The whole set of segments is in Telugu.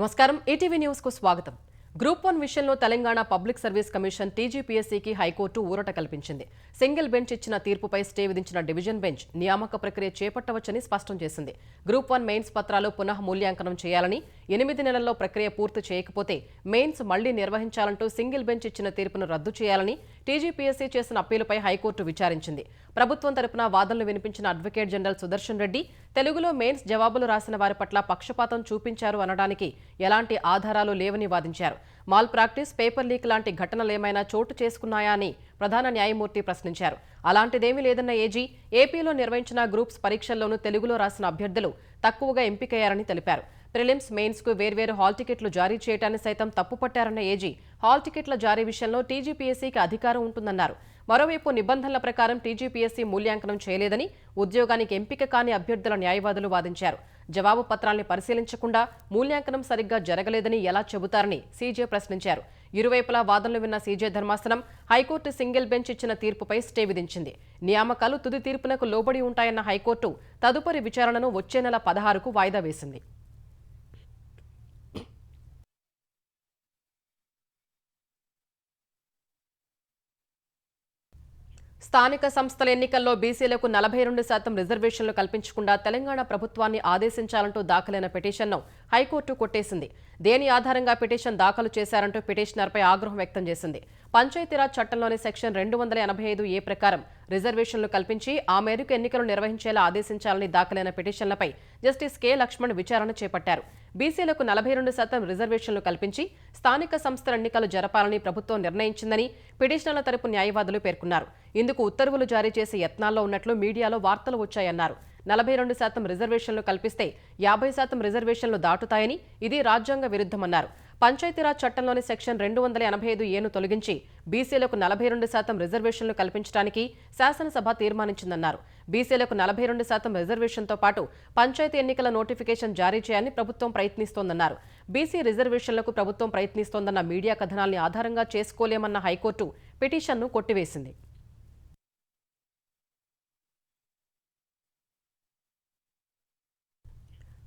నమస్కారం ఈటీవీ న్యూస్ కు స్వాగతం. గ్రూప్ 1 విషయంలో తెలంగాణ పబ్లిక్ సర్వీస్ కమిషన్ టీజీపీఎస్సీకి హైకోర్టు ఊరట కల్పించింది. సింగిల్ బెంచ్ ఇచ్చిన తీర్పుపై స్టే విధించిన డివిజన్ బెంచ్ నియామక ప్రక్రియ చేపట్టవచ్చని స్పష్టం చేసింది. గ్రూప్ 1 మెయిన్స్ పత్రాలు పునః మూల్యాంకనం చేయాలని, 8 నెలల్లో ప్రక్రియ పూర్తి చేయకపోతే మెయిన్స్ మళ్లీ నిర్వహించాలంటూ సింగిల్ బెంచ్ ఇచ్చిన తీర్పును రద్దు చేయాలని టీజీపీఎస్సీ చేసిన అప్పీలుపై హైకోర్టు విచారించింది. ప్రభుత్వం తరపున వాదనలు వినిపించిన అడ్వకేట్ జనరల్ సుదర్శన్ రెడ్డి తెలుగులో మెయిన్స్ జవాబులు రాసిన వారి పట్ల పక్షపాతం చూపించారు అనడానికి ఎలాంటి ఆధారాలు లేవని వాదించారు. మాల్ ప్రాక్టీస్, పేపర్ లీక్ లాంటి ఘటనలేమైనా చోటు చేసుకున్నాయా అని ప్రధాన న్యాయమూర్తి ప్రశ్నించారు. అలాంటిదేమీ లేదన్న ఏజీ ఏపీలో నిర్వహించిన గ్రూప్స్ పరీక్షల్లోనూ తెలుగులో రాసిన అభ్యర్థులు తక్కువగా ఎంపికయ్యారని తెలిపారు. ప్రిలిమ్స్, మెయిన్స్ కు వేర్వేరు హాల్ టికెట్లు జారీ చేయడాన్ని సైతం తప్పుపట్టారన్న ఏజీ హాల్ టికెట్ల జారీ విషయంలో టీజీపీఎస్సీకి అధికారం ఉంటుందన్నారు. మరోవైపు నిబంధనల ప్రకారం టీజీపీఎస్సీ మూల్యాంకనం చేయలేదని ఉద్యోగానికి ఎంపిక కాని అభ్యర్థుల న్యాయవాదులు వాదించారు. జవాబు పత్రాల్ని పరిశీలించకుండా మూల్యాంకనం సరిగ్గా జరగలేదని ఎలా చెబుతారని సీజే ప్రశ్నించారు. ఇరువైపులా వాదనలు విన్న సీజే ధర్మాసనం హైకోర్టు సింగిల్ బెంచ్ ఇచ్చిన తీర్పుపై స్టే విధించింది. నియామకాలు తుది తీర్పునకు లోబడి ఉంటాయన్న హైకోర్టు తదుపరి విచారణను వచ్చే నెల 16కు వాయిదా వేసింది. స్థానిక సంస్థల ఎన్నికల్లో బీసీలకు 42% రిజర్వేషన్లు కల్పించకుండా తెలంగాణ ప్రభుత్వాన్ని ఆదేశించాలంటూ దాఖలైన పిటిషన్ను హైకోర్టు కొట్టేసింది. దేని ఆధారంగా పిటిషన్ దాఖలు చేశారంటూ పిటిషనర్పై ఆగ్రహం వ్యక్తం చేసింది. పంచాయతీరాజ్ చట్టంలోని సెక్షన్ 285A ప్రకారం రిజర్వేషన్లు కల్పించి ఆ మేరకు ఎన్నికలు నిర్వహించేలా ఆదేశించాలని దాఖలైన పిటిషన్లపై జస్టిస్ కె లక్ష్మణ్ విచారణ చేపట్టారు. బీసీలకు 42% రిజర్వేషన్లు కల్పించి స్థానిక సంస్థల ఎన్నికలు జరపాలని ప్రభుత్వం నిర్ణయించిందని పిటిషనర్ల తరపు న్యాయవాదులు పేర్కొన్నారు. ఇందుకు ఉత్తర్వులు జారీ చేసే యత్నాల్లో ఉన్నట్లు మీడియాలో వార్తలు వచ్చాయన్నారు. 42% రిజర్వేషన్లు కల్పిస్తే 50% రిజర్వేషన్లు దాటుతాయని, ఇది రాజ్యాంగ విరుద్ధమన్నారు. పంచాయతీరాజ్ చట్టంలోని సెక్షన్ 285Aను తొలగించి బీసీలకు 42% రిజర్వేషన్లు కల్పించడానికి శాసనసభ తీర్మానించిందన్నారు. బీసీలకు 42% రిజర్వేషన్తో పాటు పంచాయతీ ఎన్నికల నోటిఫికేషన్ జారీ చేయాలని ప్రభుత్వం ప్రయత్నిస్తోందన్నారు. బీసీ రిజర్వేషన్లకు ప్రభుత్వం ప్రయత్నిస్తోందన్న మీడియా కథనాల్ని ఆధారంగా చేసుకోలేమన్న హైకోర్టు పిటిషన్ను కొట్టివేసింది.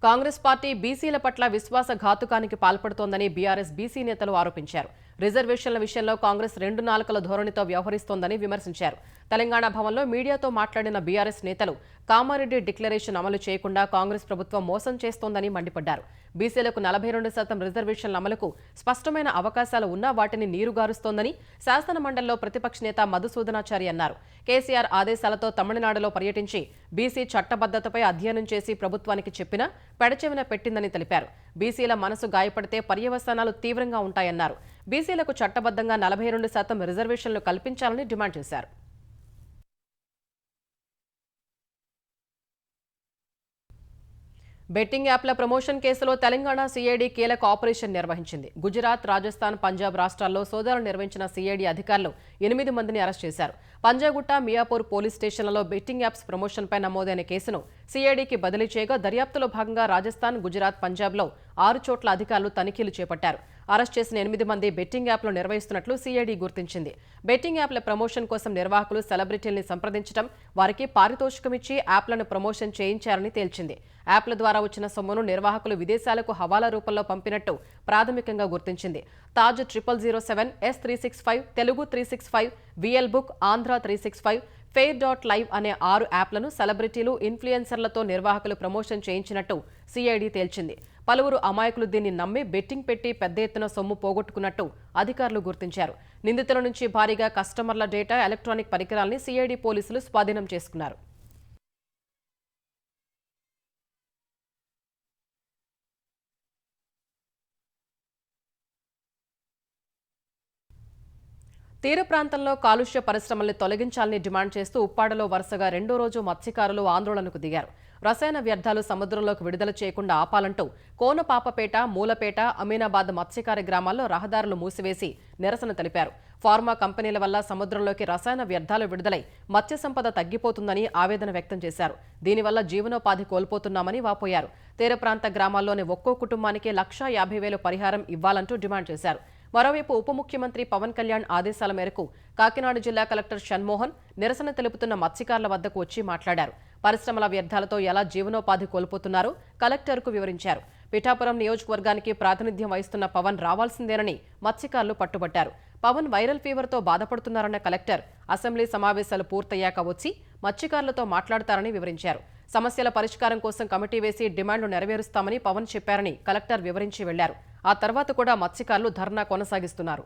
కాంగ్రెస్ పార్టీ బీసీల పట్ల విశ్వాసఘాతుకానికి పాల్పడుతోందని బీఆర్ఎస్ బీసీ నేతలు ఆరోపించారు. రిజర్వేషన్ల విషయంలో కాంగ్రెస్ 2 నాలుకల ధోరణితో వ్యవహరిస్తోందని విమర్శించారు. తెలంగాణ భవన్లో మీడియాతో మాట్లాడిన బీఆర్ఎస్ నేతలు కామారెడ్డి డిక్లరేషన్ అమలు చేయకుండా కాంగ్రెస్ ప్రభుత్వం మోసం చేస్తోందని మండిపడ్డారు. బీసీలకు 42% రిజర్వేషన్ల అమలుకు స్పష్టమైన అవకాశాలు ఉన్నా వాటిని నీరుగారుస్తోందని శాసనమండలిలో ప్రతిపక్ష నేత మధుసూదనాచారి అన్నారు. కేసీఆర్ ఆదేశాలతో తమిళనాడులో పర్యటించి బీసీ చట్టబద్ధతపై అధ్యయనం చేసి ప్రభుత్వానికి చెప్పినా పెడచెవిన పెట్టిందని తెలిపారు. బీసీల మనసు గాయపడితే పర్యవసానాలు తీవ్రంగా ఉంటాయన్నారు. బీసీలకు చట్టబద్ధంగా 42% రిజర్వేషన్లు కల్పించాలని డిమాండ్ చేశారు. బెట్టింగ్ యాప్ల ప్రమోషన్ కేసులో తెలంగాణ సీఐడీ కీలక ఆపరేషన్ నిర్వహించింది. గుజరాత్, రాజస్థాన్, పంజాబ్ రాష్ట్రాల్లో సోదాలు నిర్వహించిన సీఐడీ అధికారులు 8 మందిని అరెస్ట్ చేశారు. పంజాగుట్ట, మియాపూర్ పోలీస్ స్టేషన్లలో బెట్టింగ్ యాప్స్ ప్రమోషన్పై నమోదైన కేసును సీఐడీకి బదిలీ చేయగా దర్యాప్తులో భాగంగా రాజస్థాన్, గుజరాత్, పంజాబ్లో 6 చోట్ల అధికారులు తనిఖీలు చేపట్టారు. అరెస్ట్ చేసిన 8 మంది బెట్టింగ్ యాప్లు నిర్వహిస్తున్నట్లు సీఐడీ గుర్తించింది. బెట్టింగ్ యాప్ల ప్రమోషన్ కోసం నిర్వాహకులు సెలబ్రిటీల్ని సంప్రదించడం, వారికి పారితోషికమిచ్చి యాప్లను ప్రమోషన్ చేయించారని తేల్చింది. యాప్ల ద్వారా వచ్చిన సొమ్మును నిర్వాహకులు విదేశాలకు హవాలా రూపంలో పంపినట్టు ప్రాథమికంగా గుర్తించింది. Taj 0007, S365, Telugu 365, VL book, Andhra 365, fair.live అనే 6 యాప్లను సెలబ్రిటీలు, ఇన్ఫ్లుయెన్సర్లతో నిర్వాహకులు ప్రమోషన్ చేయించినట్టు సీఐడీ తేల్చింది. పలువురు అమాయకులు దీన్ని నమ్మి బెట్టింగ్ పెట్టి పెద్ద ఎత్తున సొమ్ము పోగొట్టుకున్నట్టు అధికారులు గుర్తించారు. నిందితుల నుంచి భారీగా కస్టమర్ల డేటా, ఎలక్ట్రానిక్ పరికరాల్ని సీఐడీ పోలీసులు స్వాధీనం చేసుకున్నారు. తీర ప్రాంతంలో కాలుష్య పరిశ్రమల్ని తొలగించాలని డిమాండ్ చేస్తూ ఉప్పాడలో వరుసగా 2వ రోజు మత్స్యకారులు ఆందోళనకు దిగారు. రసాయన వ్యర్థాలు సముద్రంలోకి విడుదల చేయకుండా ఆపాలంటూ కోనపాపపేట, మూలపేట, అమీనాబాద్ మత్స్యకార గ్రామాల్లో రహదారులు మూసివేసి నిరసన తెలిపారు. ఫార్మా కంపెనీల వల్ల సముద్రంలోకి రసాయన వ్యర్థాలు విడుదలై మత్స్య సంపద తగ్గిపోతుందని ఆవేదన వ్యక్తం చేశారు. దీనివల్ల జీవనోపాధి కోల్పోతున్నామని వాపోయారు. తీర ప్రాంత గ్రామాల్లోని ఒక్కో కుటుంబానికి 1,50,000 పరిహారం ఇవ్వాలంటూ డిమాండ్ చేశారు. మరోవైపు ఉప ముఖ్యమంత్రి పవన్ కళ్యాణ్ ఆదేశాల మేరకు కాకినాడ జిల్లా కలెక్టర్ షణ్మోహన్ నిరసన తెలుపుతున్న మత్స్యకారుల వద్దకు వచ్చి మాట్లాడారు. పరిశ్రమల వ్యర్థాలతో ఎలా జీవనోపాధి కోల్పోతున్నారో కలెక్టర్కు వివరించారు. పిఠాపురం నియోజకవర్గానికి ప్రాతినిధ్యం వహిస్తున్న పవన్ రావాల్సిందేనని మత్స్యకారులు పట్టుబట్టారు. పవన్ వైరల్ ఫీవర్తో బాధపడుతున్నారన్న కలెక్టర్ అసెంబ్లీ సమావేశాలు పూర్తయ్యాక వచ్చి మత్స్యకారులతో మాట్లాడతారని వివరించారు. సమస్యల పరిష్కారం కోసం కమిటీ వేసి డిమాండ్లు నెరవేరుస్తామని పవన్ చెప్పారని కలెక్టర్ వివరించి వెళ్లారు. ఆ తర్వాత కూడా మత్స్యకారులు ధర్నా కొనసాగిస్తున్నారు.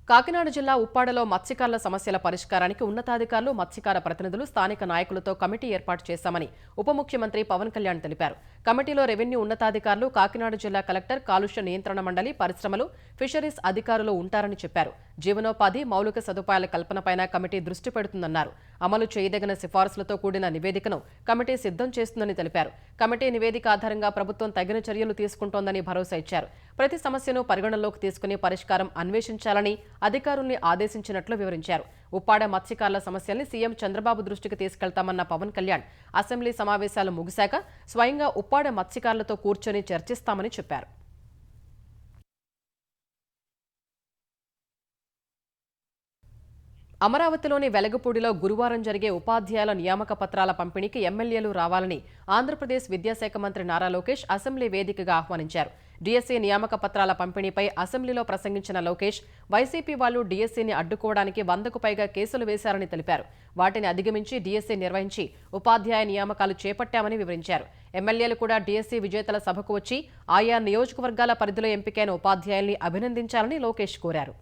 కాకినాడ జిల్లా ఉప్పాడలో మత్స్యకారుల సమస్యల పరిష్కారానికి ఉన్నతాధికారులు, మత్స్యకార ప్రతినిధులు, స్థానిక నాయకులతో కమిటీ ఏర్పాటు చేశామని ఉప ముఖ్యమంత్రి పవన్ కళ్యాణ్ తెలిపారు. కమిటీలో రెవెన్యూ ఉన్నతాధికారులు, కాకినాడ జిల్లా కలెక్టర్, కాలుష్య నియంత్రణ మండలి, పరిశ్రమలు, ఫిషరీస్ అధికారులు ఉంటారని చెప్పారు. జీవనోపాధి, మౌలిక సదుపాయాల కల్పనపైన కమిటీ దృష్టి పెడుతుందన్నారు. అమలు చేయదగిన సిఫారసులతో కూడిన నివేదికను కమిటీ సిద్ధం చేస్తుందని తెలిపారు. కమిటీ నివేదిక ఆధారంగా ప్రభుత్వం తగిన చర్యలు తీసుకుంటోందని భరోసా ఇచ్చారు. ప్రతి సమస్యను పరిగణనలోకి తీసుకుని పరిష్కారం అన్వేషించాలని అధికారుల్ని ఆదేశించినట్లు వివరించారు. ఉప్పాడ మత్స్యకారుల సమస్యల్ని సీఎం చంద్రబాబు దృష్టికి తీసుకెళ్తామన్న పవన్ కళ్యాణ్ అసెంబ్లీ సమావేశాలు ముగిశాక స్వయంగా ఉప్పాడ మత్స్యకారులతో కూర్చొని చర్చిస్తామని చెప్పారు. అమరావతిలోని వెలగపూడిలో గురువారం జరిగే ఉపాధ్యాయుల నియామక పత్రాల పంపిణీకి ఎమ్మెల్యేలు రావాలని ఆంధ్రప్రదేశ్ విద్యాశాఖ మంత్రి నారా లోకేష్ అసెంబ్లీ వేదికగా ఆహ్వానించారు. డీఎస్సీ నియామక పత్రాల పంపిణీపై అసెంబ్లీలో ప్రసంగించిన లోకేష్ వైసీపీ వాళ్లు డీఎస్సీని అడ్డుకోవడానికి 100కు పైగా కేసులు వేశారని తెలిపారు. వాటిని అధిగమించి డీఎస్సీ నిర్వహించి ఉపాధ్యాయ నియామకాలు చేపట్టామని వివరించారు. ఎమ్మెల్యేలు కూడా డీఎస్సీ విజేతల సభకు వచ్చి ఆయా నియోజకవర్గాల పరిధిలో ఎంపికైన ఉపాధ్యాయుల్ని అభినందించాలని లోకేష్ కోరారు.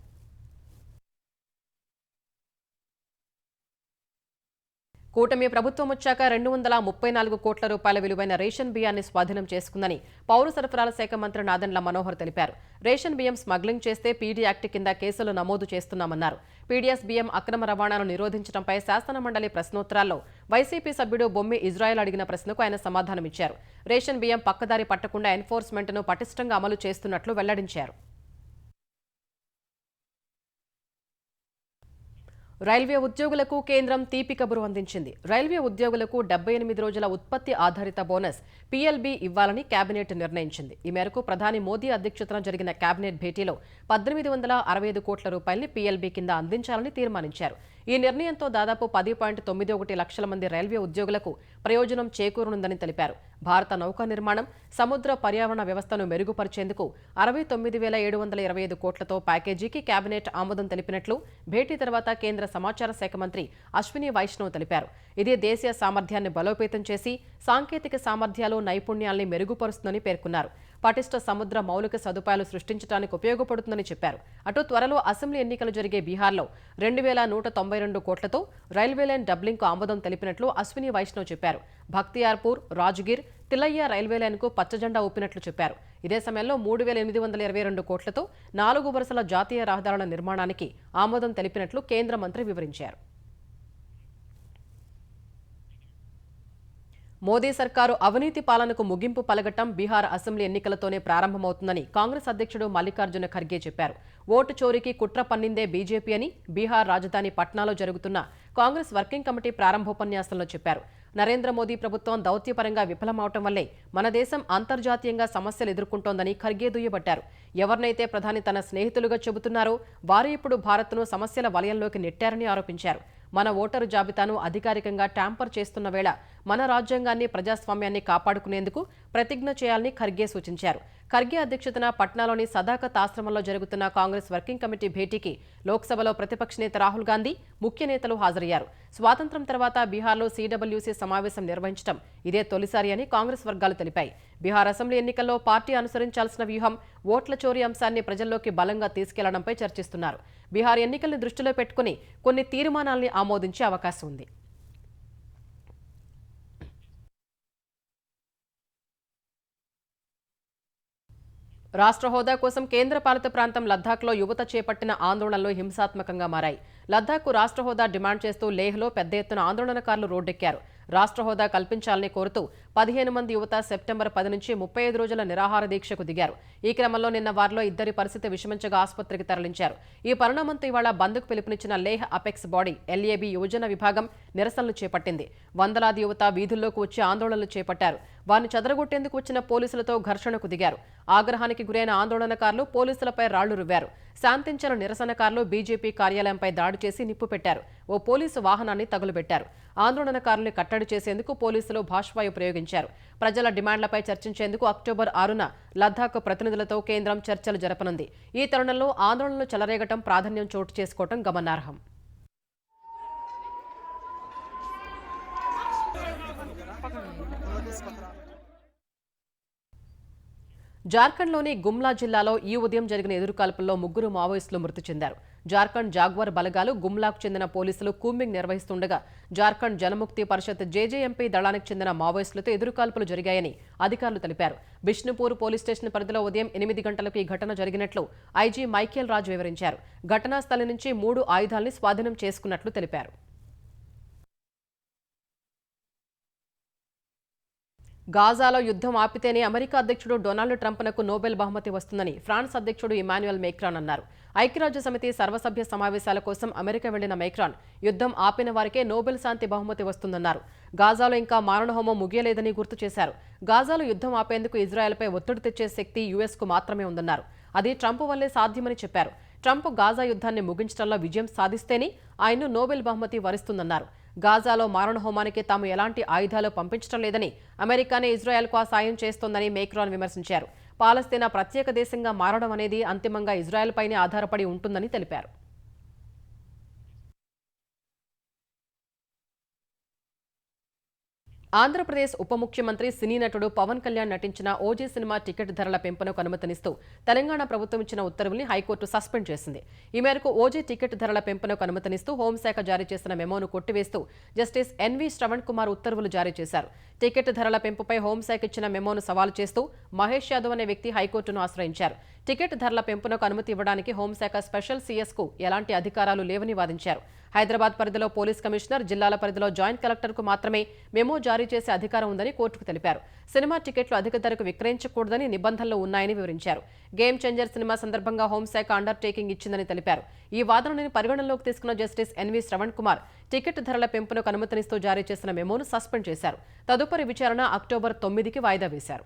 కూటమి ప్రభుత్వం వచ్చాక 234 కోట్ల రూపాయల విలువైన రేషన్ బియ్యాన్ని స్వాధీనం చేసుకుందని పౌర సరఫరాల శాఖ మంత్రి నాదెండ్ల మనోహర్ తెలిపారు. రేషన్ బియ్యం స్మగ్లింగ్ చేస్తే పీడీ యాక్ట్ కింద కేసులు నమోదు చేస్తున్నామన్నారు. పీడీఎస్ బియ్యం అక్రమ రవాణాను నిరోధించడంపై శాసనమండలి ప్రశ్నోత్తరాల్లో వైసీపీ సభ్యుడు బొమ్మి ఇజ్రాయెల్ అడిగిన ప్రశ్నకు ఆయన సమాధానమిచ్చారు. రేషన్ బియ్యం పక్కదారి పట్టకుండా ఎన్ఫోర్స్మెంట్ను పటిష్టంగా అమలు చేస్తున్నట్లు వెల్లడించారు. రైల్వే ఉద్యోగులకు కేంద్రం తీపి కబురు అందించింది. రైల్వే ఉద్యోగులకు 78 రోజుల ఉత్పత్తి ఆధారిత బోనస్ పీఎల్బీ ఇవ్వాలని కేబినెట్ నిర్ణయించింది. ఈ మేరకు ప్రధాని మోదీ అధ్యక్షతన జరిగిన కేబినెట్ భేటీలో 1865 కోట్ల రూపాయల్ని పీఎల్బీ కింద అందించాలని తీర్మానించారు. ఈ నిర్ణయంతో దాదాపు 10.91 లక్షల మంది రైల్వే ఉద్యోగులకు ప్రయోజనం చేకూరనుందని తెలిపారు. భారత నౌకా నిర్మాణం, సముద్ర పర్యావరణ వ్యవస్థను మెరుగుపరిచేందుకు 69,725 కోట్లతో ప్యాకేజీకి కేబినెట్ ఆమోదం తెలిపినట్లు భేటీ తర్వాత కేంద్ర సమాచార శాఖ మంత్రి అశ్విని వైష్ణవ్ తెలిపారు. ఇది దేశీయ సామర్థ్యాన్ని బలోపేతం చేసి సాంకేతిక సామర్థ్యాలు, నైపుణ్యాల్ని మెరుగుపరుస్తుందని పేర్కొన్నారు. పటిష్ట సముద్ర మౌలిక సదుపాయాలు సృష్టించడానికి ఉపయోగపడుతుందని చెప్పారు. అటు త్వరలో అసెంబ్లీ ఎన్నికలు జరిగే బీహార్లో 2,192 కోట్లతో రైల్వే లైన్ డబ్లింగ్కు ఆమోదం తెలిపినట్లు అశ్విని వైష్ణవ్ చెప్పారు. భక్తియార్పూర్, రాజ్గిర్, తిలయ్య రైల్వే లైన్కు పచ్చజెండా ఊపినట్లు చెప్పారు. ఇదే సమయంలో 3,822 కోట్లతో 4 వరుసల జాతీయ రహదారుల నిర్మాణానికి ఆమోదం తెలిపినట్లు కేంద్ర మంత్రి వివరించారు. మోదీ సర్కారు అవినీతి పాలనకు ముగింపు పలగటం బీహార్ అసెంబ్లీ ఎన్నికలతోనే ప్రారంభమవుతుందని కాంగ్రెస్ అధ్యక్షుడు మల్లికార్జున ఖర్గే చెప్పారు. ఓటు చోరీకి కుట్ర పన్నిందే బీజేపీ అని బీహార్ రాజధాని పట్నాలో జరుగుతున్న కాంగ్రెస్ వర్కింగ్ కమిటీ ప్రారంభోపన్యాసంలో చెప్పారు. నరేంద్ర మోదీ ప్రభుత్వం దౌత్యపరంగా విఫలమవటం వల్లే మన దేశం అంతర్జాతీయంగా సమస్యలు ఎదుర్కొంటోందని ఖర్గే దుయ్యబట్టారు. ఎవరినైతే ప్రధాని తన స్నేహితులుగా చెబుతున్నారో వారు ఇప్పుడు భారత్ను సమస్యల వలయంలోకి నెట్టారని ఆరోపించారు. మన ఓటరు జాబితాను అధికారికంగా ట్యాంపర్ చేస్తున్న వేళ మన రాజ్యాంగాన్ని, ప్రజాస్వామ్యాన్ని కాపాడుకునేందుకు ప్రతిజ్ఞ చేయాలని ఖర్గే సూచించారు. ఖర్గే అధ్యక్షతన పట్నాలోని సదాకత్ ఆశ్రమంలో జరుగుతున్న కాంగ్రెస్ వర్కింగ్ కమిటీ భేటీకి లోక్సభలో ప్రతిపక్ష నేత రాహుల్ గాంధీ, ముఖ్య నేతలు హాజరయ్యారు. స్వాతంత్ర్యం తర్వాత బీహార్లో సీడబ్ల్యూసీ సమావేశం నిర్వహించడం ఇదే తొలిసారి అని కాంగ్రెస్ వర్గాలు తెలిపాయి. బీహార్ అసెంబ్లీ ఎన్నికల్లో పార్టీ అనుసరించాల్సిన వ్యూహం ఓట్ల చోరీ అంశాన్ని ప్రజల్లోకి బలంగా తీసుకెళ్లడంపై చర్చిస్తున్నారు. బీహార్ ఎన్నికల్ని దృష్టిలో పెట్టుకుని కొన్ని తీర్మానాల్ని ఆమోదించే అవకాశం ఉంది. రాష్ట్ర హోదా కోసం కేంద్రపాలిత ప్రాంతం లద్దాఖ్లో యువత చేపట్టిన ఆందోళనలు హింసాత్మకంగా మారాయి. లద్దాఖ్కు రాష్ట్ర హోదా డిమాండ్ చేస్తూ లేహ్లో పెద్ద ఎత్తున ఆందోళనకారులు రోడ్డెక్కారు. రాష్ట్ర హోదా కల్పించాలని కోరుతూ 15 మంది యువత సెప్టెంబర్ 10 నుంచి 35 రోజుల నిరాహార దీక్షకు దిగారు. ఈ క్రమంలో నిన్న వారిలో ఇద్దరి పరిస్థితి విషమించగా ఆసుపత్రికి తరలించారు. ఈ పరిణామంతో ఇవాళ బంద్కు పిలుపునిచ్చిన లేహ్ అపెక్స్ బాడీ ఎల్ఏబీ యువజన విభాగం నిరసనలు చేపట్టింది. వందలాది యువత వీధుల్లోకి వచ్చి ఆందోళనలు చేపట్టారు. వారిని చెదరగొట్టేందుకు వచ్చిన పోలీసులతో ఘర్షణకు దిగారు. ఆగ్రహానికి గురైన ఆందోళనకారులు పోలీసులపై రాళ్లు రువ్వారు. శాంతించిన నిరసనకారులు బీజేపీ కార్యాలయంపై దాడి చేసి నిప్పు పెట్టారు. ఓ పోలీసు వాహనాన్ని తగులబెట్టారు. ఆందోళనకారుల్ని కట్టడి చేసేందుకు పోలీసులు భాష్వాయు ప్రయోగించారు. ప్రజల డిమాండ్లపై చర్చించేందుకు అక్టోబర్ 6న లద్దాఖ్ ప్రతినిధులతో కేంద్రం చర్చలు జరపనుంది. ఈ తరుణంలో ఆందోళనలు చెలరేగటం ప్రాధాన్యం చోటు చేసుకోవటం గమనార్హం. జార్ఖండ్లోని గుమ్లా జిల్లాలో ఈ ఉదయం జరిగిన ఎదురుకాల్పుల్లో 3 మావోయిస్టులు మృతి చెందారు. జార్ఖండ్ జాగ్వార్ బలగాలు గుమ్లాకు చెందిన పోలీసులు కూంబింగ్ నిర్వహిస్తుండగా జార్ఖండ్ జనముక్తి పరిషత్ జేజేఎంపీ దళానికి చెందిన మావోయిస్టులతో ఎదురుకాల్పులు జరిగాయని అధికారులు తెలిపారు. బిష్ణుపూర్ పోలీస్ స్టేషన్ పరిధిలో ఉదయం 8 గంటలకు ఈ ఘటన జరిగినట్లు ఐజీ మైకేల్ రాజ్ వివరించారు. ఘటనా స్థలం నుంచి 3 ఆయుధాల్ని స్వాధీనం చేసుకున్నట్లు తెలిపారు. గాజాలో యుద్ధం ఆపితేనే అమెరికా అధ్యక్షుడు డొనాల్డ్ ట్రంప్నకు నోబెల్ బహుమతి వస్తుందని ఫ్రాన్స్ అధ్యక్షుడు ఇమాన్యుయల్ మేక్రాన్ అన్నారు. ఐక్యరాజ్యసమితి సర్వసభ్య సమావేశాల కోసం అమెరికా వెళ్లిన మేక్రాన్ యుద్ధం ఆపిన వారికే నోబెల్ శాంతి బహుమతి వస్తుందన్నారు. గాజాలో ఇంకా మారణహోమం ముగియలేదని గుర్తు చేశారు. గాజాలో యుద్ధం ఆపేందుకు ఇజ్రాయెల్పై ఒత్తిడి తెచ్చే శక్తి యుఎస్కు మాత్రమే ఉందన్నారు. అది ట్రంప్ వల్లే సాధ్యమని చెప్పారు. ట్రంప్ గాజా యుద్ధాన్ని ముగించడంలో విజయం సాధిస్తేనే ఆయన్ను నోబెల్ బహుమతి వరిస్తుందన్నారు. గాజాలో మారణహోమానికి తాము ఎలాంటి ఆయుధాలు పంపించడం లేదని, అమెరికానే ఇజ్రాయెల్కు ఆ సాయం చేస్తోందని మేక్రాన్ విమర్శించారు. పాలస్తీనా ప్రత్యేక దేశంగా మారడం అనేది అంతిమంగా ఇజ్రాయెల్పైనే ఆధారపడి ఉంటుందని తెలిపారు. ఆంధ్రప్రదేశ్ ఉప ముఖ్యమంత్రి సినీ నటుడు పవన్ కళ్యాణ్ నటించిన ఓజీ సినిమా టికెట్ ధరల పెంపునకు అనుమతినిస్తూ తెలంగాణ ప్రభుత్వం ఇచ్చిన ఉత్తర్వుల్ని హైకోర్టు సస్పెండ్ చేసింది. ఈ మేరకు ఓజీ టికెట్ ధరల పెంపునకు అనుమతినిస్తూ హోంశాఖ జారీ చేసిన మెమోను కొట్టివేస్తూ జస్టిస్ ఎన్వి శ్రవణ్ కుమార్ ఉత్తర్వులు జారీ చేశారు. టికెట్ ధరల పెంపుపై హోంశాఖ ఇచ్చిన మెమోను సవాలు చేస్తూ మహేష్ యాదవ్ అనే వ్యక్తి హైకోర్టును ఆశ్రయించారు. టికెట్ ధరల పెంపునకు అనుమతి ఇవ్వడానికి హోంశాఖ స్పెషల్ సీఎస్కు ఎలాంటి అధికారాలు లేవని వాదించారు. హైదరాబాద్ పరిధిలో పోలీస్ కమిషనర్, జిల్లాల పరిధిలో జాయింట్ కలెక్టర్కు మాత్రమే మెమో జారీ చేసే అధికారం ఉందని కోర్టుకు తెలిపారు. సినిమా టికెట్లు అధిక ధరకు విక్రయించకూడదని నిబంధనలు ఉన్నాయని వివరించారు. గేమ్ చేంజర్ సినిమా సందర్భంగా హోంశాఖ అండర్టేకింగ్ ఇచ్చిందని తెలిపారు. ఈ వాదనని పరిగణనలోకి తీసుకున్న justice N V Sravan Kumar ticket ధరల పెంపునకు అనుమతినిస్తూ జారీ చేసిన మెమోను సస్పెండ్ చేశారు. తదుపరి విచారణ అక్టోబర్ 9కి వాయిదా వేశారు.